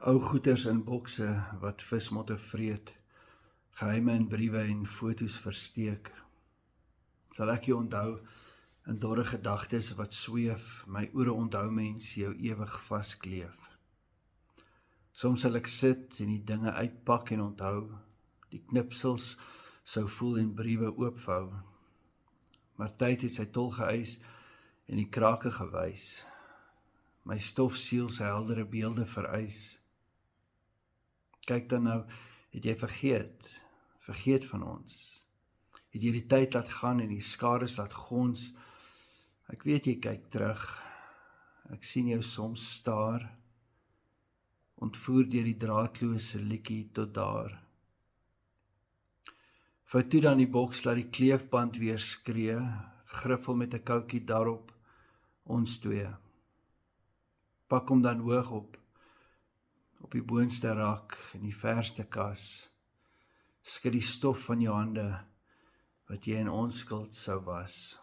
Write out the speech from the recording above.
Ou goeders in bokse wat vismotte vreet, geheime in briewe en foto's versteek. Sal ek jou onthou in dorre gedagtes wat sweef, my oore onthou mens jou ewig vaskleef. Soms sal ek sit en die dinge uitpak en onthou, die knipsels sou voel en briewe oopvou. Maar tyd het sy tol geëis en die krake gewys. My stofsiel sy heldere beelde vereis. Kyk dan nou, het jy vergeet van ons. Het jy die tyd laat gaan en die skades laat gons. Ek weet jy kyk terug, ek sien jou soms staar, ontvoer deur die draadloose liedjie tot daar. Vou toe dan die boks, laat die kleefband weer skree, griffel met 'n koutjie daarop, ons twee. Pak hom dan hoog op die boonste rak in die verste kas. Skud die stof van jou hande, wat jy in onskuld sou was.